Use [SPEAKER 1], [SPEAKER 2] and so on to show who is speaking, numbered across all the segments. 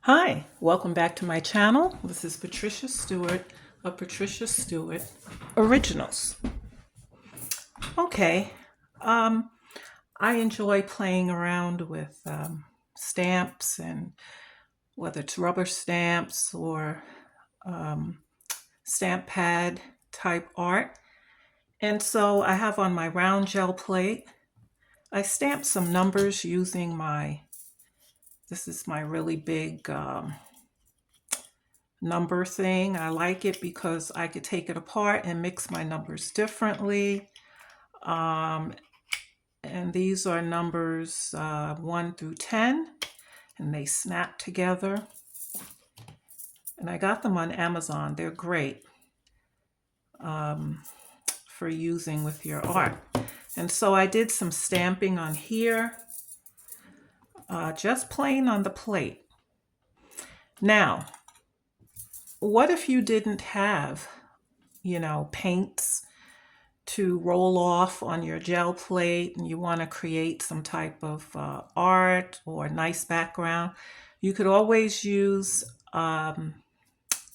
[SPEAKER 1] Hi, welcome back to my channel. This is Patricia Stuart of Patricia Stuart Originals. Okay, um, I enjoy playing around with stamps, and whether it's rubber stamps or um, stamp pad type art. And so I have on my round gel plate, I stamped some numbers using this is my really big number thing. I like it because I could take it apart and mix my numbers differently. Um, and these are numbers 1 through 10, and they snap together. And I got them on Amazon. They're great for using with your art. And so I did some stamping on here, just plain on the plate. Now, what if you didn't have, paints to roll off on your gel plate and you want to create some type of art or a nice background? You could always use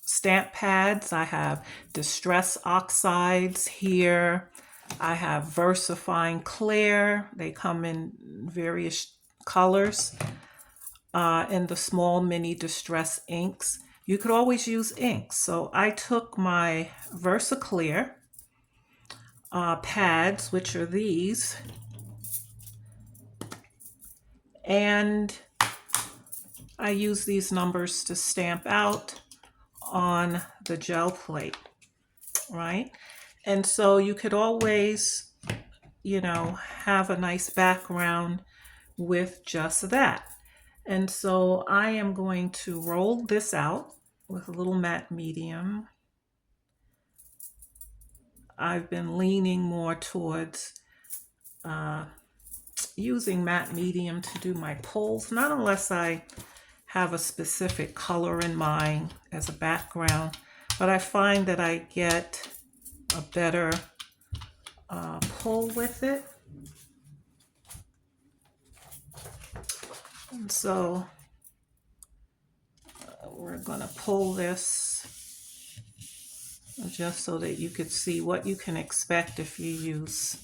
[SPEAKER 1] stamp pads. I have Distress Oxides here. I have VersaFine Clear. They come in various colors. And the small mini Distress inks. You could always use inks. So I took my VersaClear pads, which are these, and I use these numbers to stamp out on the gel plate, right? And so you could always, have a nice background with just that. And so I am going to roll this out with a little matte medium. I've been leaning more towards using matte medium to do my pulls, not unless I have a specific color in mind as a background, but I find that I get a better pull with it. And so we're going to pull this just so that you could see what you can expect if you use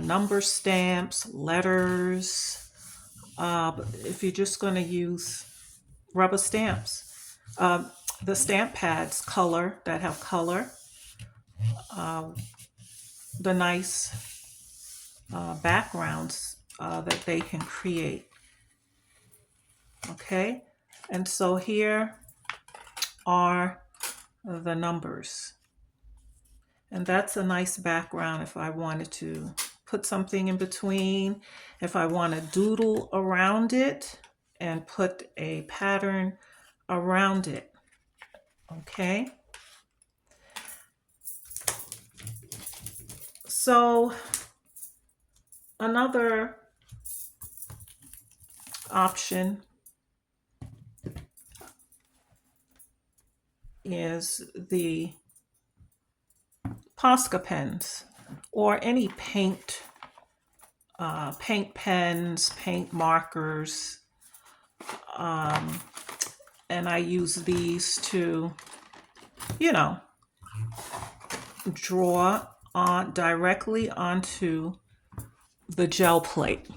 [SPEAKER 1] number stamps, letters. If you're just going to use rubber stamps, the stamp pads that have color, the nice backgrounds that they can create. Okay, and so here are the numbers. And that's a nice background if I wanted to put something in between, if I want to doodle around it and put a pattern around it. Okay. So another option is the Posca pens or any paint pens, paint markers, and I use these to, draw on directly onto the gel plate.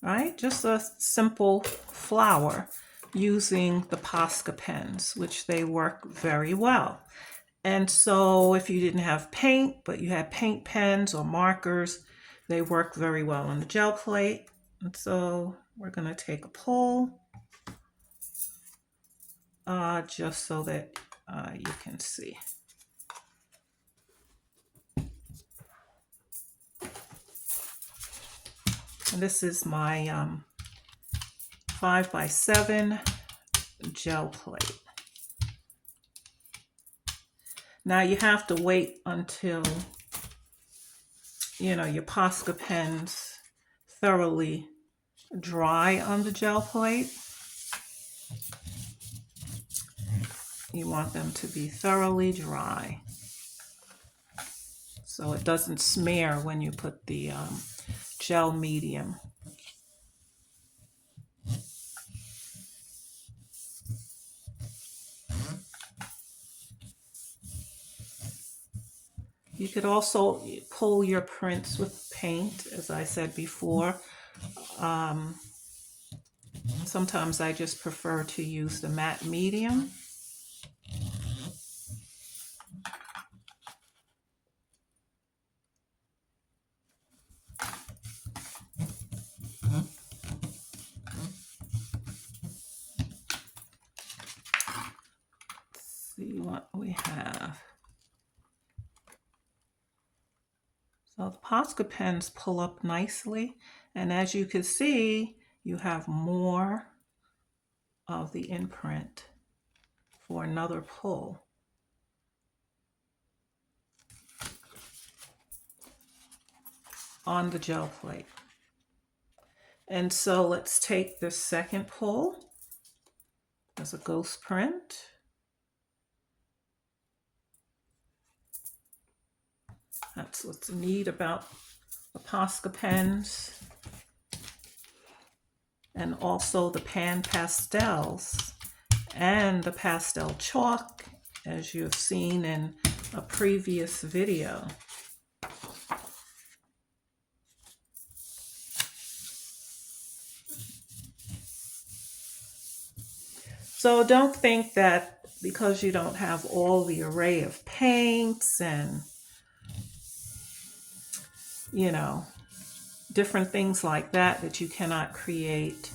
[SPEAKER 1] Right? Just a simple flower using the Posca pens, which they work very well. And so if you didn't have paint, but you had paint pens or markers, they work very well on the gel plate. And so we're going to take a pull just so that you can see. And this is my 5x7 gel plate. Now you have to wait until, your Posca pens thoroughly dry on the gel plate. You want them to be thoroughly dry so it doesn't smear when you put the gel medium. You could also pull your prints with paint, as I said before. Sometimes I just prefer to use the matte medium. Let's see what we have. So the Posca pens pull up nicely, and as you can see, you have more of the imprint for another pull. On the gel plate. And so let's take the second pull as a ghost print. That's what's neat about the Posca pens. And also the pan pastels and the pastel chalk, as you've seen in a previous video. So don't think that because you don't have all the array of paints and, you know, different things like that, that you cannot create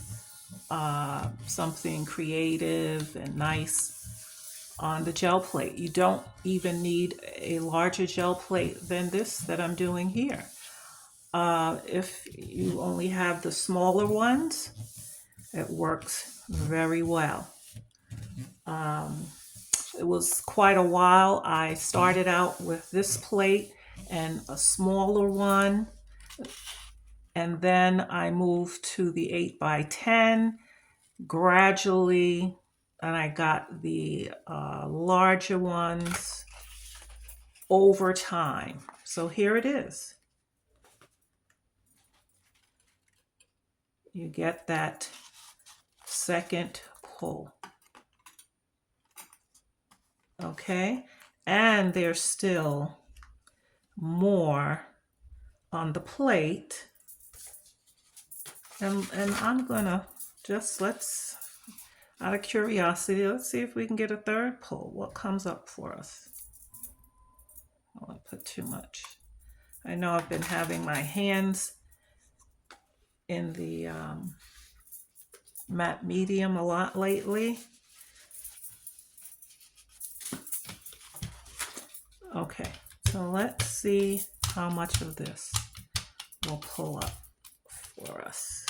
[SPEAKER 1] something creative and nice on the gel plate. You don't even need a larger gel plate than this that I'm doing here. If you only have the smaller ones, it works very well. It was quite a while. I started out with this plate and a smaller one, and then I moved to the 8x10 gradually, and I got the larger ones over time. So here it is. You get that second pull. Okay, and there's still more on the plate, and I'm gonna just, let's, out of curiosity, let's see if we can get a third pull. What comes up for us? I don't want to put too much. I know I've been having my hands in the matte medium a lot lately. Okay, so let's see how much of this will pull up for us.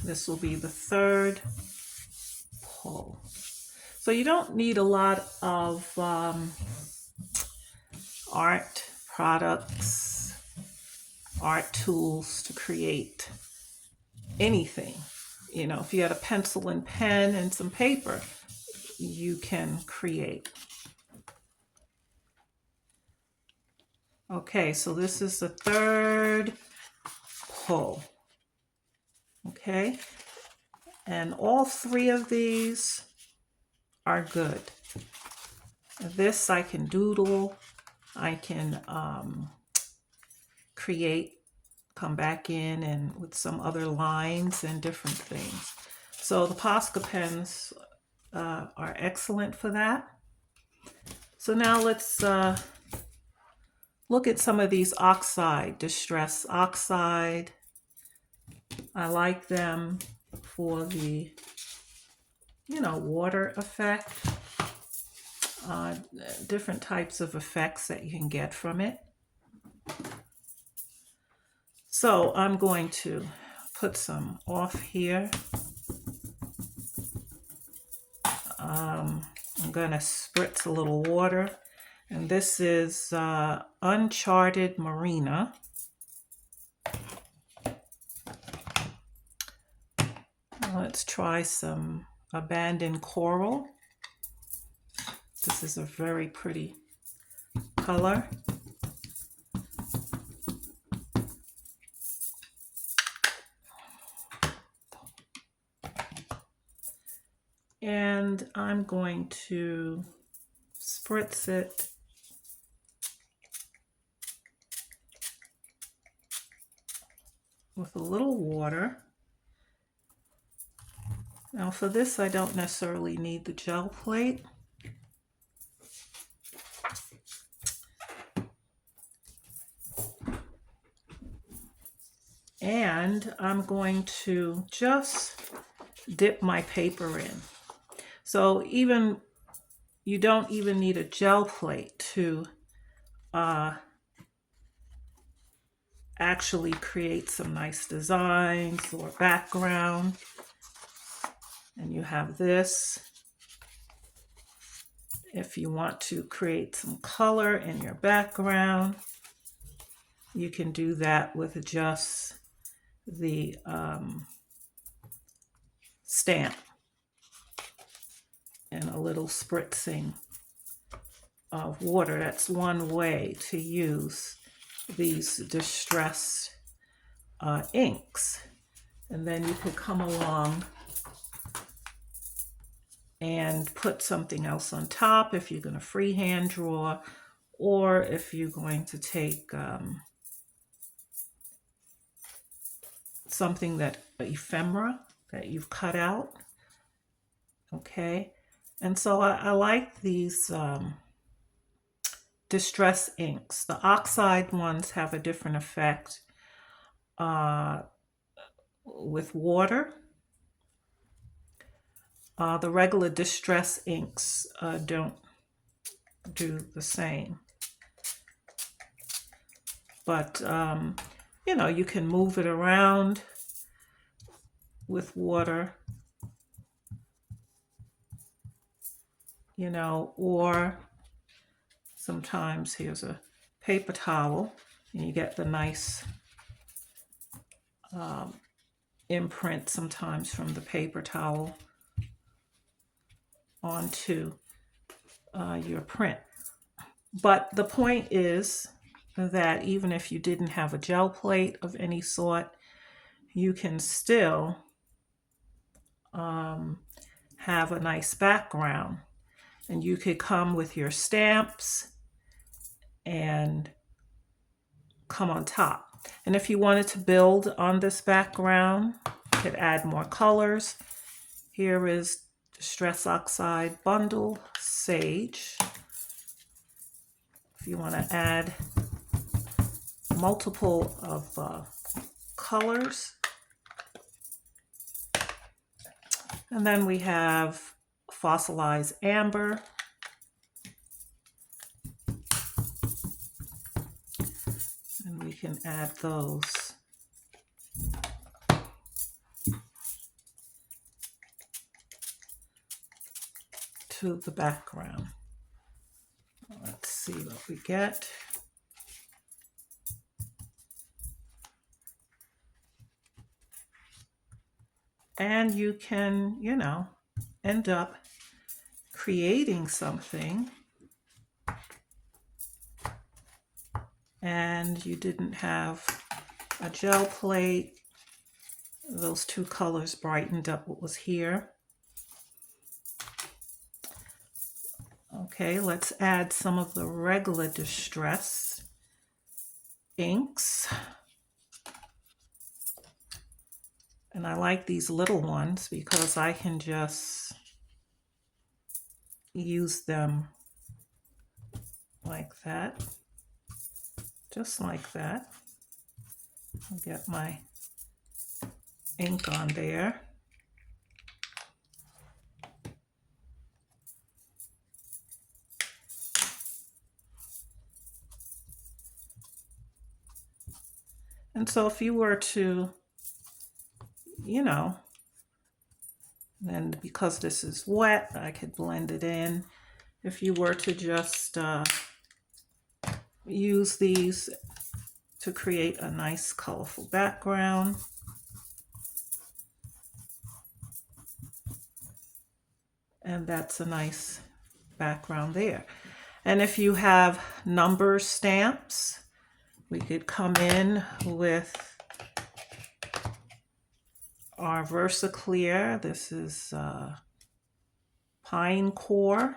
[SPEAKER 1] This will be the third pull. So you don't need a lot of art products, art tools to create anything. You know, if you had a pencil and pen and some paper, you can create. Okay, so this is the third pull. Okay, and all three of these are good. This I can doodle, I can create, come back in and with some other lines and different things. So the Posca pens are excellent for that. So now let's look at some of these Oxide, Distress Oxide. I like them for the, you know, water effect, different types of effects that you can get from it. So I'm going to put some off here. I'm going to spritz a little water, and this is Uncharted Marina. Let's try some Abandoned Coral. This is a very pretty color. And I'm going to spritz it with a little water. Now for this, I don't necessarily need the gel plate. And I'm going to just dip my paper in. So you don't even need a gel plate to actually create some nice designs or background. And you have this. If you want to create some color in your background, you can do that with just the stamp and a little spritzing of water. That's one way to use these distressed inks. And then you could come along and put something else on top if you're going to freehand draw, or if you're going to take something that ephemera that you've cut out. Okay, and so I like these distress inks. The Oxide ones have a different effect with water. The regular distress inks don't do the same. But, you know, you can move it around with water, you know, or sometimes here's a paper towel and you get the nice imprint sometimes from the paper towel onto your print. But the point is that even if you didn't have a gel plate of any sort, you can still have a nice background. And you could come with your stamps and come on top. And if you wanted to build on this background, you could add more colors. Here is Distress Oxide Bundle Sage. If you want to add multiple of colors. And then we have Fossilized Amber. And we can add those. To the background. Let's see what we get. And you can, you know, end up creating something and you didn't have a gel plate. Those two colors brightened up what was here. Okay, let's add some of the regular distress inks. And I like these little ones because I can just use them like that. Just like that. I'll get my ink on there. And so if you were to, you know, and because this is wet, I could blend it in. If you were to just use these to create a nice colorful background. And that's a nice background there. And if you have number stamps, we could come in with our VersaClear. This is Pine Core.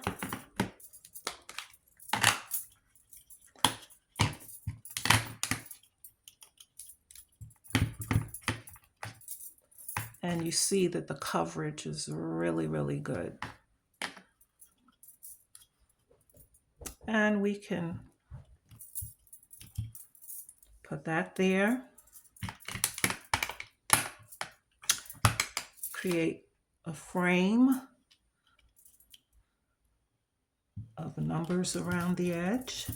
[SPEAKER 1] And you see that the coverage is really, really good. And we can put that there. Create a frame of the numbers around the edge.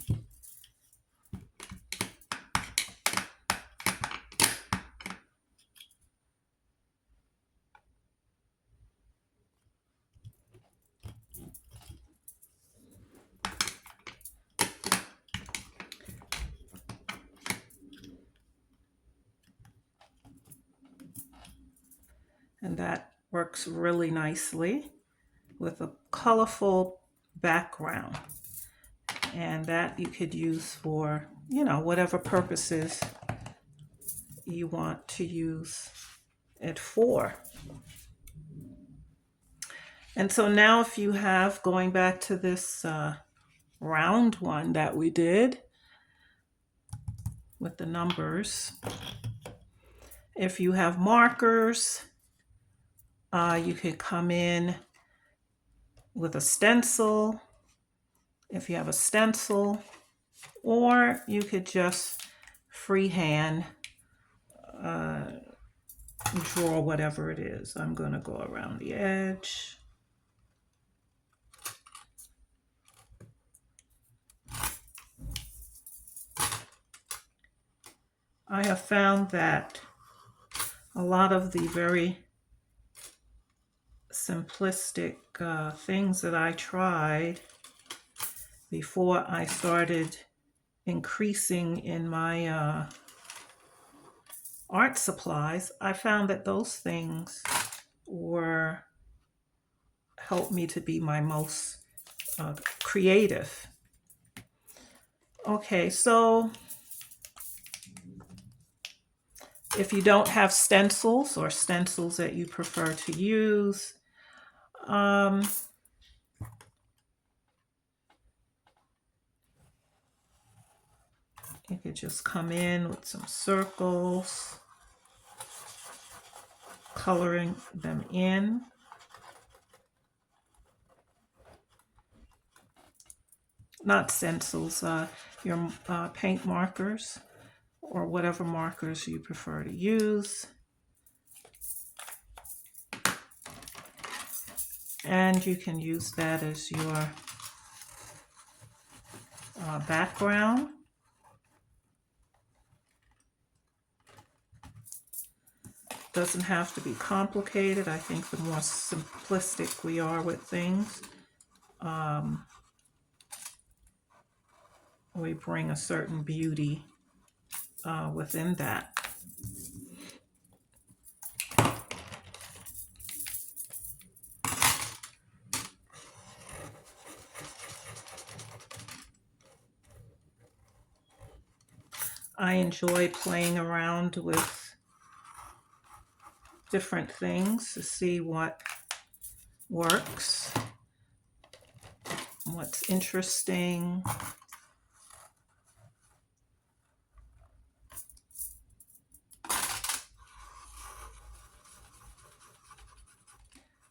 [SPEAKER 1] And that works really nicely with a colorful background. And that you could use for, you know, whatever purposes you want to use it for. And so now if you have, going back to this round one that we did with the numbers, if you have markers, you could come in with a stencil, if you have a stencil, or you could just freehand draw whatever it is. I'm going to go around the edge. I have found that a lot of the very simplistic things that I tried before I started increasing in my art supplies, I found that those things helped me to be my most creative. Okay, so if you don't have stencils or stencils that you prefer to use, you could just come in with some circles, coloring them in. Not stencils, your paint markers or whatever markers you prefer to use. And you can use that as your background. Doesn't have to be complicated. I think the more simplistic we are with things, we bring a certain beauty within that. I enjoy playing around with different things to see what works, what's interesting.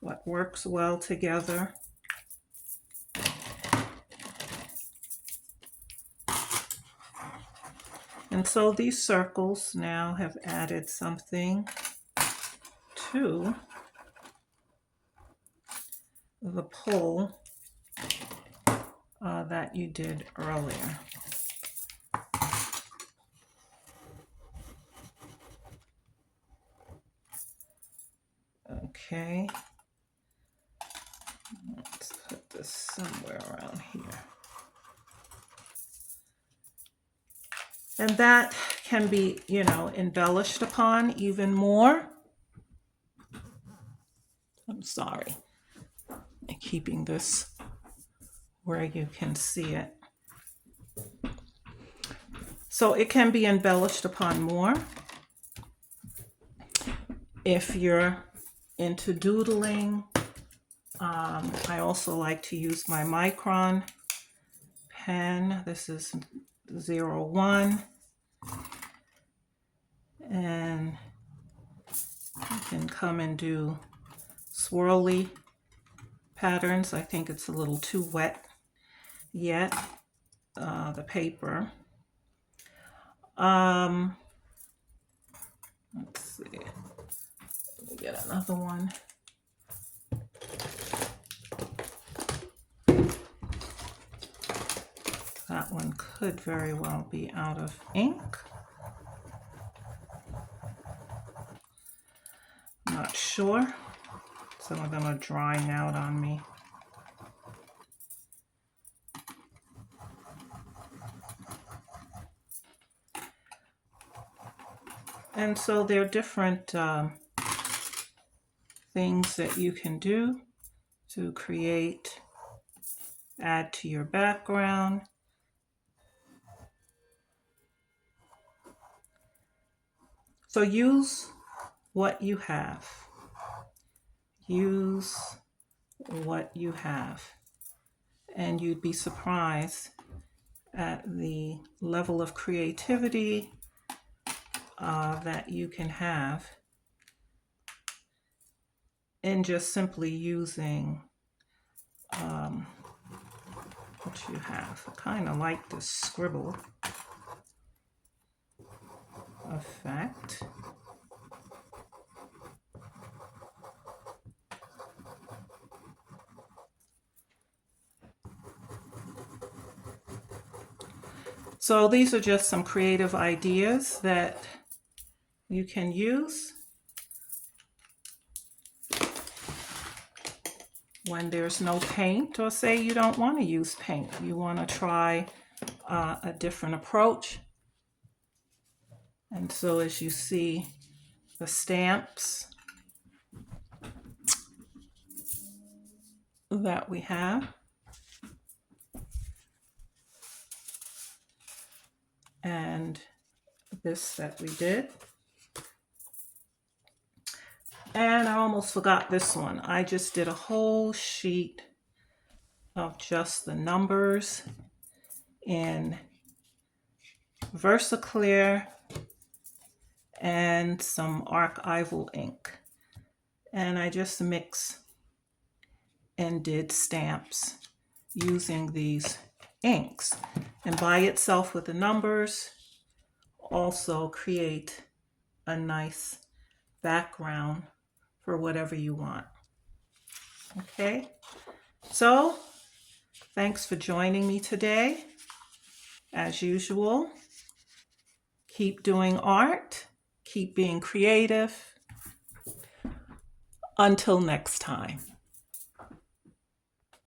[SPEAKER 1] What works well together. And so these circles now have added something to the pull that you did earlier. Okay, let's put this somewhere around here. And that can be, you know, embellished upon even more. I'm sorry, I'm keeping this where you can see it. So it can be embellished upon more. If you're into doodling, I also like to use my micron pen. This is 01. And you can come and do swirly patterns. I think it's a little too wet yet, the paper. Let's see. Let me get another one. That one could very well be out of ink. Not sure. Some of them are drying out on me. And so there are different things that you can do to create, add to your background. So use what you have. Use what you have. And you'd be surprised at the level of creativity that you can have in just simply using what you have. I kind of like this scribble effect. So these are just some creative ideas that you can use when there's no paint, or say you don't want to use paint. You want to try a different approach. And so as you see the stamps that we have, and this that we did. And I almost forgot this one. I just did a whole sheet of just the numbers in VersaClear and some archival ink. And I just mixed and did stamps using these inks. And by itself with the numbers, also create a nice background for whatever you want. Okay, so thanks for joining me today. As usual, keep doing art, keep being creative. Until next time.